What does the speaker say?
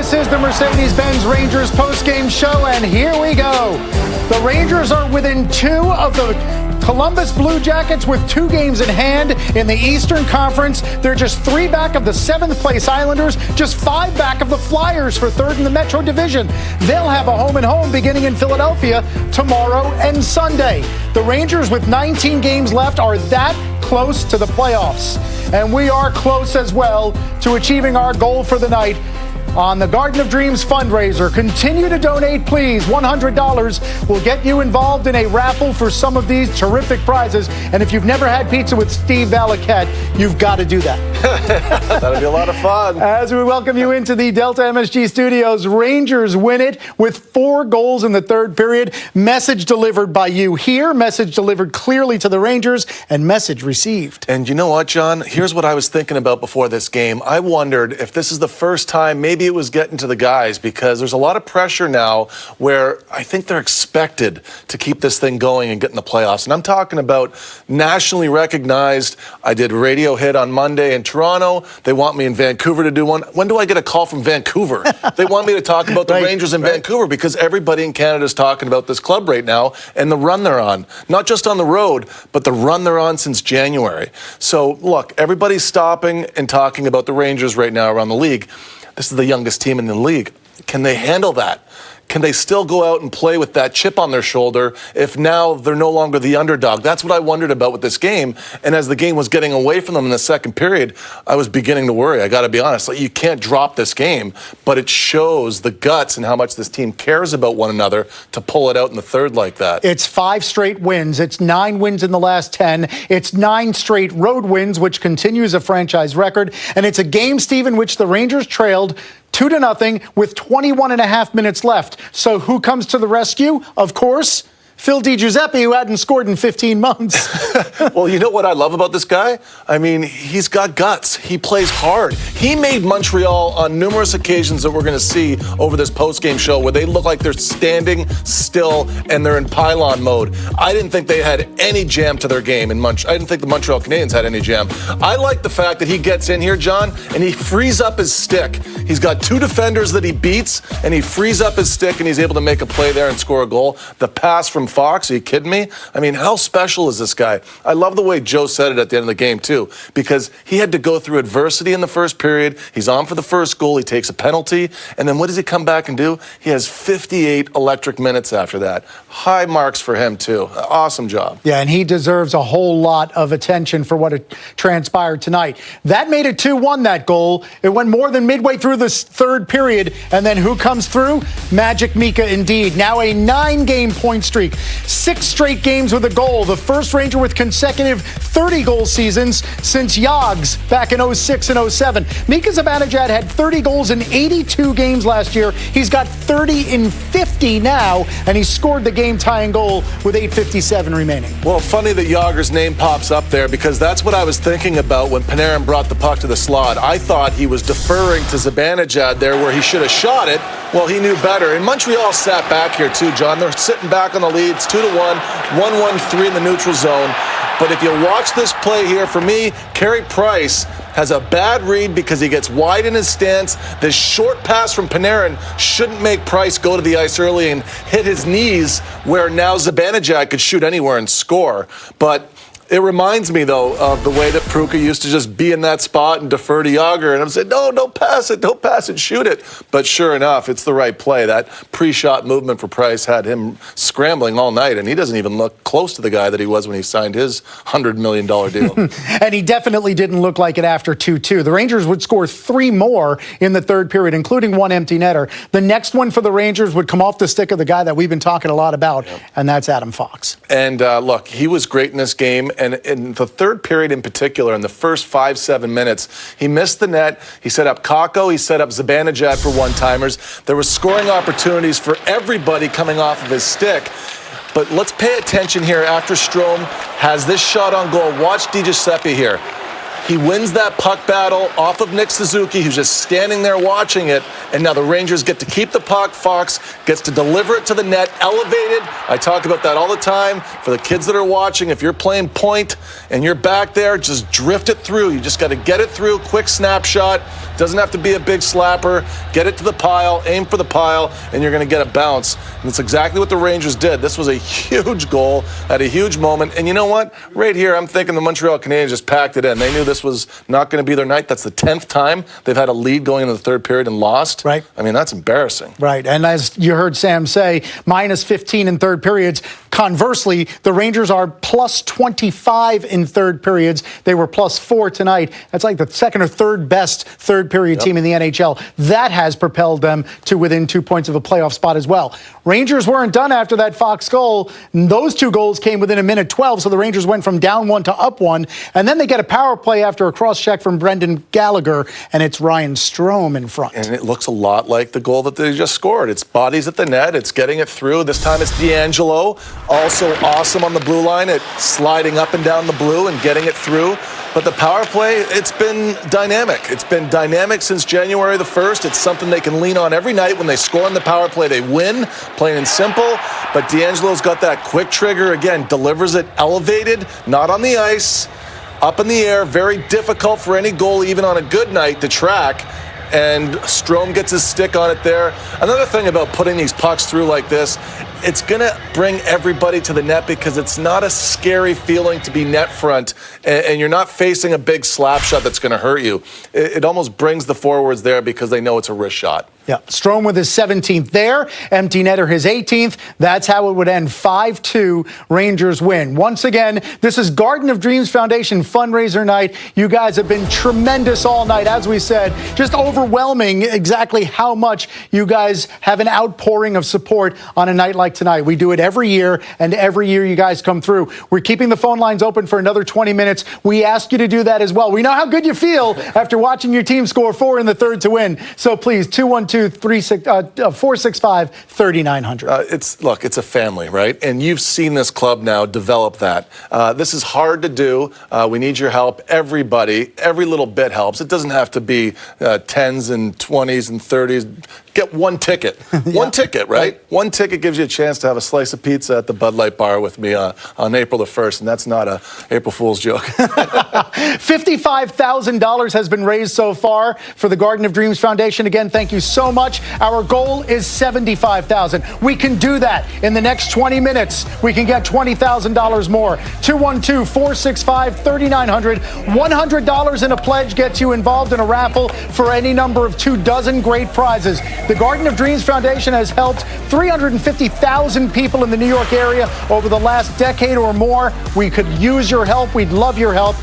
This is the Mercedes-Benz Rangers postgame show, and here we go. The Rangers are within 2 of the Columbus Blue Jackets with 2 games in hand in the Eastern Conference. They're just 3 back of the 7th place Islanders, just 5 back of the Flyers for 3rd in the Metro Division. They'll have a home-and-home beginning in Philadelphia tomorrow and Sunday. The Rangers, with 19 games left, are that close to the playoffs. And we are close as well to achieving our goal for the night on the Garden of Dreams fundraiser. Continue to donate, please. $100 will get you involved in a raffle for some of these terrific prizes. And if you've never had pizza with Steve Valiquette, you've got to do that. That'll be a lot of fun. As we welcome you into the Delta MSG studios, Rangers win it with 4 goals in the 3rd period. Message delivered by you here, message delivered clearly to the Rangers, and message received. And you know what, John? Here's what I was thinking about before this game. I wondered if this is the first time maybe it was getting to the guys, because there's a lot of pressure now where I think they're expected to keep this thing going and get in the playoffs. And I'm talking about nationally recognized. I did a radio hit on Monday in Toronto. They want me in Vancouver to do one. When do I get a call from Vancouver? They want me to talk about the Rangers in Vancouver, because everybody in Canada is talking about this club right now and the run they're on. Not just on the road, but the run they're on since January. So, look, everybody's stopping and talking about the Rangers right now around the league. This is the youngest team in the league. Can they handle that? Can they still go out and play with that chip on their shoulder if now they're no longer the underdog? That's what I wondered about with this game. And as the game was getting away from them in the 2nd period, I was beginning to worry. I got to be honest. Like, you can't drop this game, but it shows the guts and how much this team cares about one another to pull it out in the 3rd like that. It's 5 straight wins. It's 9 wins in the last 10. It's 9 straight road wins, which continues a franchise record. And it's a game, Steve, in which the Rangers trailed 2-0 with 21 and a half minutes left. So who comes to the rescue? Of course, Phil DiGiuseppe, who hadn't scored in 15 months. Well, you know what I love about this guy? I mean, he's got guts. He plays hard. He made Montreal on numerous occasions that we're going to see over this post-game show where they look like they're standing still and they're in pylon mode. I didn't think they had any jam to their game in Montreal. I didn't think the Montreal Canadiens had any jam. I like the fact that he gets in here, John, and he frees up his stick. He's got 2 defenders that he beats, and he frees up his stick, and he's able to make a play there and score a goal. The pass from Fox, are you kidding me? I mean, how special is this guy? I love the way Joe said it at the end of the game, too, because he had to go through adversity in the 1st period. He's on for the 1st goal. He takes a penalty. And then what does he come back and do? He has 58 electric minutes after that. High marks for him, too. Awesome job. Yeah, and he deserves a whole lot of attention for what had transpired tonight. That made it 2-1, that goal. It went more than midway through the 3rd period. And then who comes through? Magic Mika, indeed. Now a 9-game point streak. 6 straight games with a goal. The first Ranger with consecutive 30-goal seasons since Yogs back in 06 and 07. Mika Zibanejad had 30 goals in 82 games last year. He's got 30 in 50 now, and he scored the game-tying goal with 8:57 remaining. Well, funny that Yager's name pops up there, because that's what I was thinking about when Panarin brought the puck to the slot. I thought he was deferring to Zibanejad there where he should have shot it. Well, he knew better. And Montreal sat back here too, John. They're sitting back on the lead. It's 2-1, 1-1-3 in the neutral zone. But if you watch this play here, for me, Carey Price has a bad read because he gets wide in his stance. This short pass from Panarin shouldn't make Price go to the ice early and hit his knees, where now Zibanejad could shoot anywhere and score. But it reminds me, though, of the way that Pruka used to just be in that spot and defer to Yager. And I'm saying, no, don't pass it, shoot it. But sure enough, it's the right play. That pre-shot movement for Price had him scrambling all night, and he doesn't even look close to the guy that he was when he signed his $100 million deal. And he definitely didn't look like it after 2-2. The Rangers would score 3 more in the 3rd period, including 1 empty netter. The next one for the Rangers would come off the stick of the guy that we've been talking a lot about, and that's Adam Fox. And look, he was great in this game. And in the 3rd period in particular, in the first 5-7 minutes, he missed the net. He set up Kakko. He set up Zibanejad for one-timers. There were scoring opportunities for everybody coming off of his stick. But let's pay attention here after Strome has this shot on goal. Watch DiGiuseppe here. He wins that puck battle off of Nick Suzuki, who's just standing there watching it. And now the Rangers get to keep the puck. Fox gets to deliver it to the net, elevated. I talk about that all the time. For the kids that are watching, if you're playing point and you're back there, just drift it through. You just got to get it through, quick snapshot. Doesn't have to be a big slapper. Get it to the pile, aim for the pile, and you're going to get a bounce. And that's exactly what the Rangers did. This was a huge goal at a huge moment. And you know what? Right here, I'm thinking the Montreal Canadiens just packed it in. They knew this was not going to be their night. That's the 10th time they've had a lead going into the third period and lost. Right. I mean, that's embarrassing. Right. And as you heard Sam say, minus 15 in third periods. Conversely, the Rangers are plus 25 in third periods. They were plus 4 tonight. That's like the second or third best third period team in the NHL. That has propelled them to within 2 points of a playoff spot as well. Rangers weren't done after that Fox goal. Those 2 goals came within a minute 12, so the Rangers went from down 1 to up 1. And then they get a power play after a cross-check from Brendan Gallagher, and it's Ryan Strome in front. And it looks a lot like the goal that they just scored. It's bodies at the net. It's getting it through. This time it's D'Angelo. Also awesome on the blue line. It's sliding up and down the blue and getting it through. But the power play, it's been dynamic. It's been dynamic since January the 1st. It's something they can lean on every night. When they score on the power play, they win, plain and simple. But D'Angelo's got that quick trigger. Again, delivers it elevated, not on the ice, up in the air. Very difficult for any goalie, even on a good night, to track. And Strome gets his stick on it there. Another thing about putting these pucks through like this, it's going to bring everybody to the net because it's not a scary feeling to be net front and you're not facing a big slap shot that's going to hurt you. It almost brings the forwards there because they know it's a wrist shot. Yeah, Strome with his 17th there, empty netter his 18th. That's how it would end. 5-2, Rangers win. Once again, this is Garden of Dreams Foundation fundraiser night. You guys have been tremendous all night. As we said, just overwhelming exactly how much you guys have an outpouring of support on a night like tonight. We do it every year, and every year you guys come through. We're keeping the phone lines open for another 20 minutes. We ask you to do that as well. We know how good you feel after watching your team score 4 in the third to win. So please, 212-465-3900. It's a family, right? And you've seen this club now develop that. This is hard to do. We need your help. Everybody, every little bit helps. It doesn't have to be 10s and 20s and 30s. Get one ticket. One ticket, right? One ticket gives you a chance to have a slice of pizza at the Bud Light bar with me on April the 1st, and that's not a April Fool's joke. $55,000 has been raised so far for the Garden of Dreams Foundation. Again, thank you so much. Our goal is $75,000. We can do that in the next 20 minutes. We can get $20,000 more. 212-465-3900. $100 in a pledge gets you involved in a raffle for any number of 24 great prizes. The Garden of Dreams Foundation has helped 350,000 people in the New York area over the last decade or more. We could use your help. We'd love your help.